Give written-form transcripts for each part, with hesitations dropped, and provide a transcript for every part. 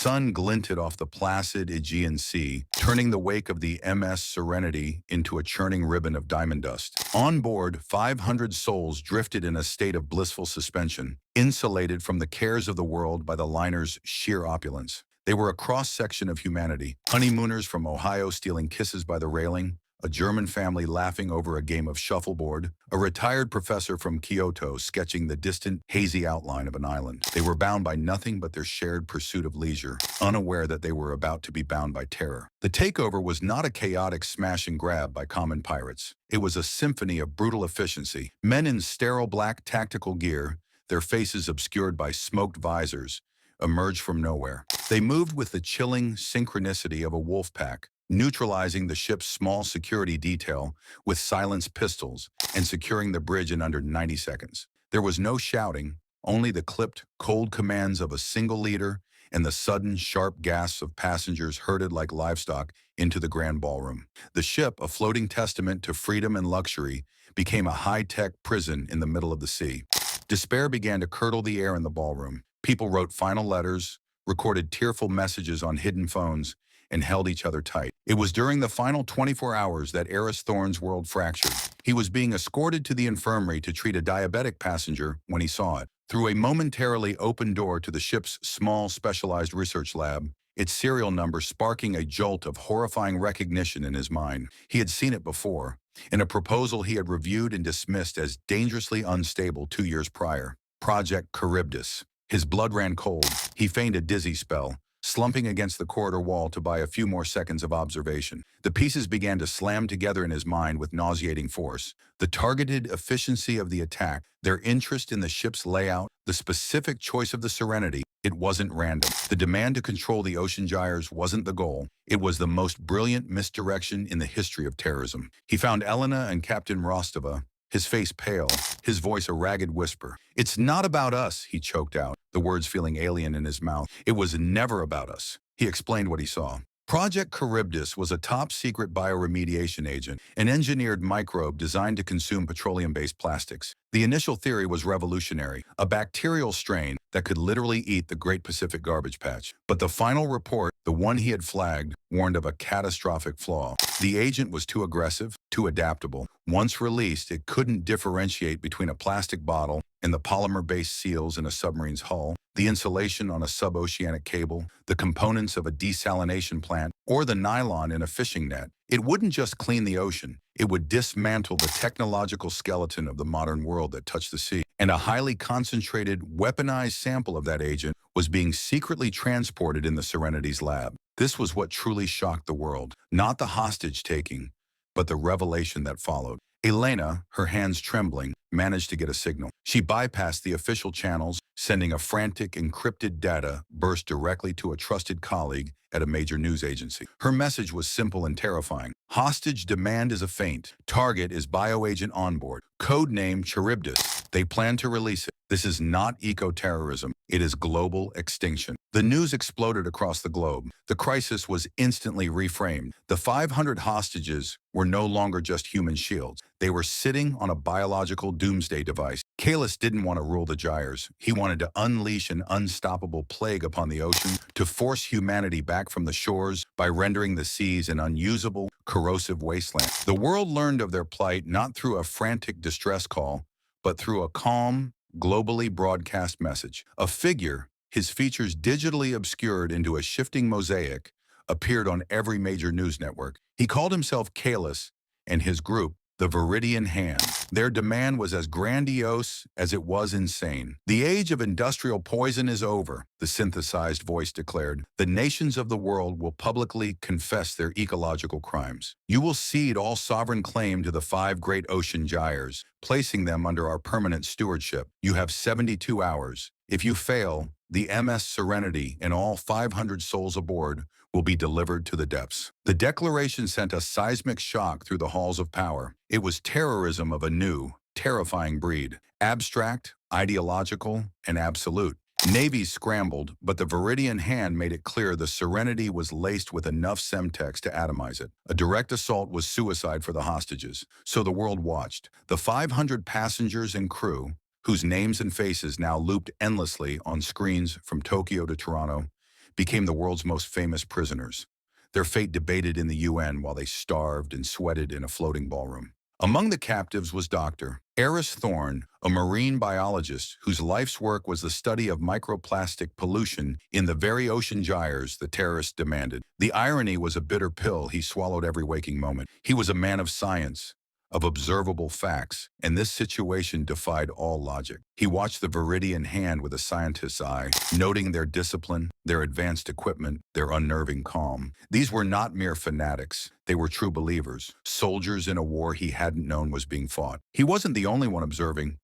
sun glinted off the placid Aegean Sea, turning the wake of the MS Serenity into a churning ribbon of diamond dust. On board, 500 souls drifted in a state of blissful suspension, insulated from the cares of the world by the liner's sheer opulence. They were a cross-section of humanity, honeymooners from Ohio stealing kisses by the railing, a German family laughing over a game of shuffleboard, a retired professor from Kyoto sketching the distant, hazy outline of an island. They were bound by nothing but their shared pursuit of leisure, unaware that they were about to be bound by terror. The takeover was not a chaotic smash and grab by common pirates. It was a symphony of brutal efficiency. Men in sterile black tactical gear, their faces obscured by smoked visors, emerged from nowhere. They moved with the chilling synchronicity of a wolf pack, neutralizing the ship's small security detail with silenced pistols and securing the bridge in under 90 seconds. There was no shouting, only the clipped, cold commands of a single leader and the sudden, sharp gasps of passengers herded like livestock into the grand ballroom. The ship, a floating testament to freedom and luxury, became a high-tech prison in the middle of the sea. Despair began to curdle the air in the ballroom. People wrote final letters, recorded tearful messages on hidden phones, and held each other tight. It was during the final 24 hours that Eris Thorne's world fractured. He was being escorted to the infirmary to treat a diabetic passenger when he saw it. Through a momentarily open door to the ship's small specialized research lab, its serial number sparking a jolt of horrifying recognition in his mind. He had seen it before, in a proposal he had reviewed and dismissed as dangerously unstable 2 years prior. Project Charybdis. His blood ran cold. He feigned a dizzy spell, slumping against the corridor wall to buy a few more seconds of observation. The pieces began to slam together in his mind with nauseating force. The targeted efficiency of the attack, their interest in the ship's layout, the specific choice of the Serenity. It wasn't random. The demand to control the ocean gyres wasn't the goal. It was the most brilliant misdirection in the history of terrorism. He found Elena and Captain Rostova, his face pale, his voice a ragged whisper. "It's not about us," he choked out, the words feeling alien in his mouth. "It was never about us." He explained what he saw. Project Charybdis was a top-secret bioremediation agent, an engineered microbe designed to consume petroleum-based plastics. The initial theory was revolutionary, a bacterial strain that could literally eat the Great Pacific Garbage Patch. But the final report, the one he had flagged, warned of a catastrophic flaw. The agent was too aggressive, too adaptable. Once released, it couldn't differentiate between a plastic bottle and the polymer-based seals in a submarine's hull, the insulation on a sub-oceanic cable, the components of a desalination plant, or the nylon in a fishing net. It wouldn't just clean the ocean. It would dismantle the technological skeleton of the modern world that touched the sea. And a highly concentrated, weaponized sample of that agent was being secretly transported in the Serenity's lab. This was what truly shocked the world. Not the hostage-taking, but the revelation that followed. Elena, her hands trembling, managed to get a signal. She bypassed the official channels, sending a frantic, encrypted data burst directly to a trusted colleague at a major news agency. Her message was simple and terrifying. Hostage demand is a feint. Target is bioagent on board. Code name Charybdis. They plan to release it. This is not eco-terrorism. It is global extinction. The news exploded across the globe. The crisis was instantly reframed. The 500 hostages were no longer just human shields. They were sitting on a biological doomsday device. Kalis didn't want to rule the gyres. He wanted to unleash an unstoppable plague upon the ocean, to force humanity back from the shores by rendering the seas an unusable, corrosive wasteland. The world learned of their plight not through a frantic distress call, but through a calm, globally broadcast message. A figure, his features digitally obscured into a shifting mosaic, appeared on every major news network. He called himself Kalis, and his group, the Viridian Hand. Their demand was as grandiose as it was insane. "The age of industrial poison is over," the synthesized voice declared. "The nations of the world will publicly confess their ecological crimes. You will cede all sovereign claim to the 5 great ocean gyres, placing them under our permanent stewardship. You have 72 hours. If you fail, the MS Serenity and all 500 souls aboard will be delivered to the depths." The declaration sent a seismic shock through the halls of power. It was terrorism of a new, terrifying breed. Abstract, ideological, and absolute. Navies scrambled, but the Viridian Hand made it clear the Serenity was laced with enough semtex to atomize it. A direct assault was suicide for the hostages. So the world watched. The 500 passengers and crew, whose names and faces now looped endlessly on screens from Tokyo to Toronto, became the world's most famous prisoners. Their fate debated in the UN while they starved and sweated in a floating ballroom. Among the captives was Dr. Eris Thorne, a marine biologist whose life's work was the study of microplastic pollution in the very ocean gyres the terrorists demanded. The irony was a bitter pill he swallowed every waking moment. He was a man of science, of observable facts, and this situation defied all logic. He watched the Viridian hand with a scientist's eye, noting their discipline, their advanced equipment, their unnerving calm. These were not mere fanatics. They were true believers, soldiers in a war he hadn't known was being fought. He wasn't the only one observing.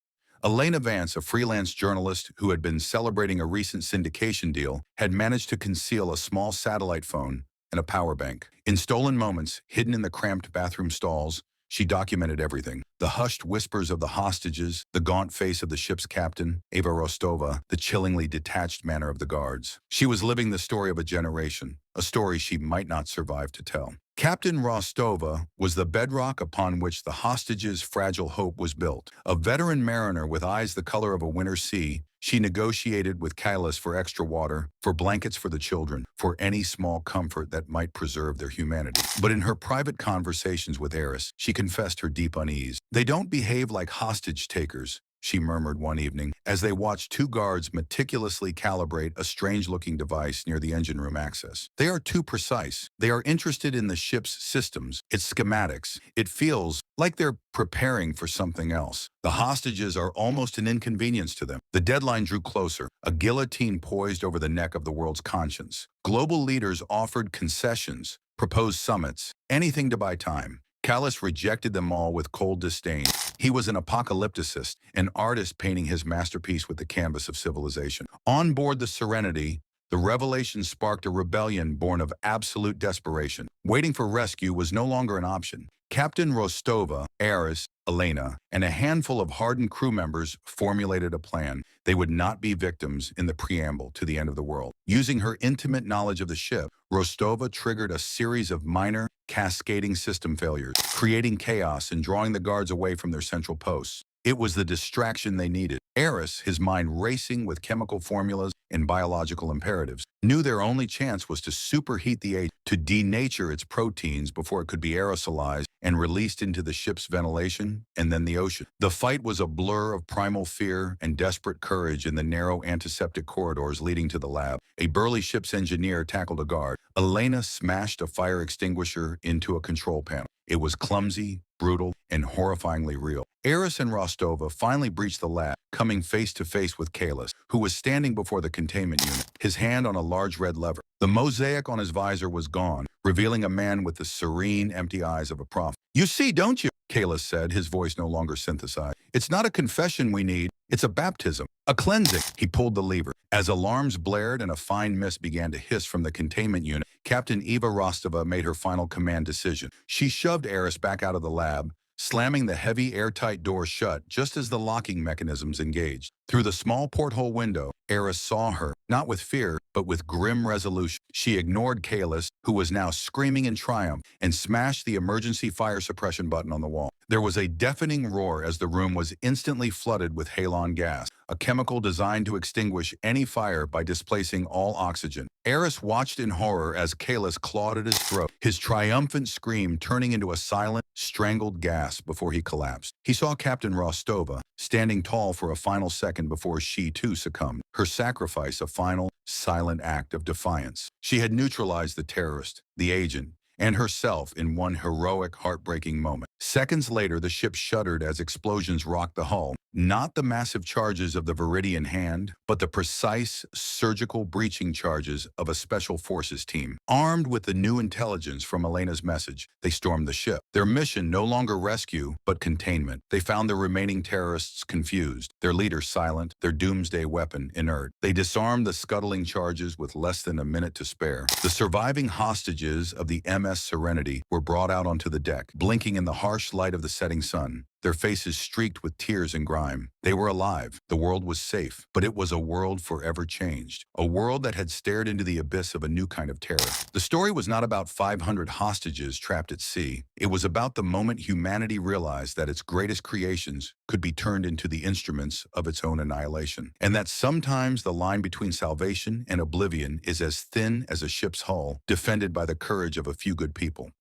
Elena Vance, a freelance journalist who had been celebrating a recent syndication deal, had managed to conceal a small satellite phone and a power bank. In stolen moments, hidden in the cramped bathroom stalls, she documented everything. The hushed whispers of the hostages, the gaunt face of the ship's captain, Eva Rostova, the chillingly detached manner of the guards. She was living the story of a generation, a story she might not survive to tell. Captain Rostova was the bedrock upon which the hostages' fragile hope was built. A veteran mariner with eyes the color of a winter sea, she negotiated with Kailas for extra water, for blankets for the children, for any small comfort that might preserve their humanity. But in her private conversations with Eris, she confessed her deep unease. "They don't behave like hostage takers," she murmured one evening, as they watched two guards meticulously calibrate a strange-looking device near the engine room access. "They are too precise. They are interested in the ship's systems, its schematics. It feels like they're preparing for something else. The hostages are almost an inconvenience to them." The deadline drew closer, a guillotine poised over the neck of the world's conscience. Global leaders offered concessions, proposed summits, anything to buy time. Callas rejected them all with cold disdain. He was an apocalypticist, an artist painting his masterpiece with the canvas of civilization. On board the Serenity, the revelation sparked a rebellion born of absolute desperation. Waiting for rescue was no longer an option. Captain Rostova, Eris, Elena, and a handful of hardened crew members formulated a plan. They would not be victims in the preamble to the end of the world. Using her intimate knowledge of the ship, Rostova triggered a series of minor, cascading system failures, creating chaos and drawing the guards away from their central posts. It was the distraction they needed. Eris, his mind racing with chemical formulas and biological imperatives, knew their only chance was to superheat the Aegean, to denature its proteins before it could be aerosolized and released into the ship's ventilation and then the ocean. The fight was a blur of primal fear and desperate courage in the narrow antiseptic corridors leading to the lab. A burly ship's engineer tackled a guard. Elena smashed a fire extinguisher into a control panel. It was clumsy, brutal, and horrifyingly real. Eris and Rostova finally breached the lab, coming face to face with Kalis, who was standing before the containment unit, his hand on a large red lever. The mosaic on his visor was gone, revealing a man with the serene, empty eyes of a prophet. "You see, don't you?" Kalis said, his voice no longer synthesized. "It's not a confession we need, it's a baptism, a cleansing." He pulled the lever. As alarms blared and a fine mist began to hiss from the containment unit, Captain Eva Rostova made her final command decision. She shoved Eris back out of the lab, slamming the heavy airtight door shut just as the locking mechanisms engaged. Through the small porthole window, Eris saw her, not with fear, but with grim resolution. She ignored Kalis, who was now screaming in triumph, and smashed the emergency fire suppression button on the wall. There was a deafening roar as the room was instantly flooded with halon gas, a chemical designed to extinguish any fire by displacing all oxygen. Eris watched in horror as Kalis clawed at his throat, his triumphant scream turning into a silent, strangled gasp before he collapsed. He saw Captain Rostova, standing tall for a final second before she too succumbed, her sacrifice a final, silent act of defiance. She had neutralized the terrorist, the agent, and herself in one heroic, heartbreaking moment. Seconds later, the ship shuddered as explosions rocked the hull. Not the massive charges of the Viridian hand, but the precise, surgical breaching charges of a special forces team. Armed with the new intelligence from Elena's message, they stormed the ship. Their mission no longer rescue, but containment. They found the remaining terrorists confused, their leader silent, their doomsday weapon inert. They disarmed the scuttling charges with less than a minute to spare. The surviving hostages of the MS Serenity were brought out onto the deck, blinking in the harsh light of the setting sun. their faces streaked with tears and grime. They were alive. The world was safe, but it was a world forever changed. A world that had stared into the abyss of a new kind of terror. The story was not about 500 hostages trapped at sea. It was about the moment humanity realized that its greatest creations could be turned into the instruments of its own annihilation. And that sometimes the line between salvation and oblivion is as thin as a ship's hull, defended by the courage of a few good people.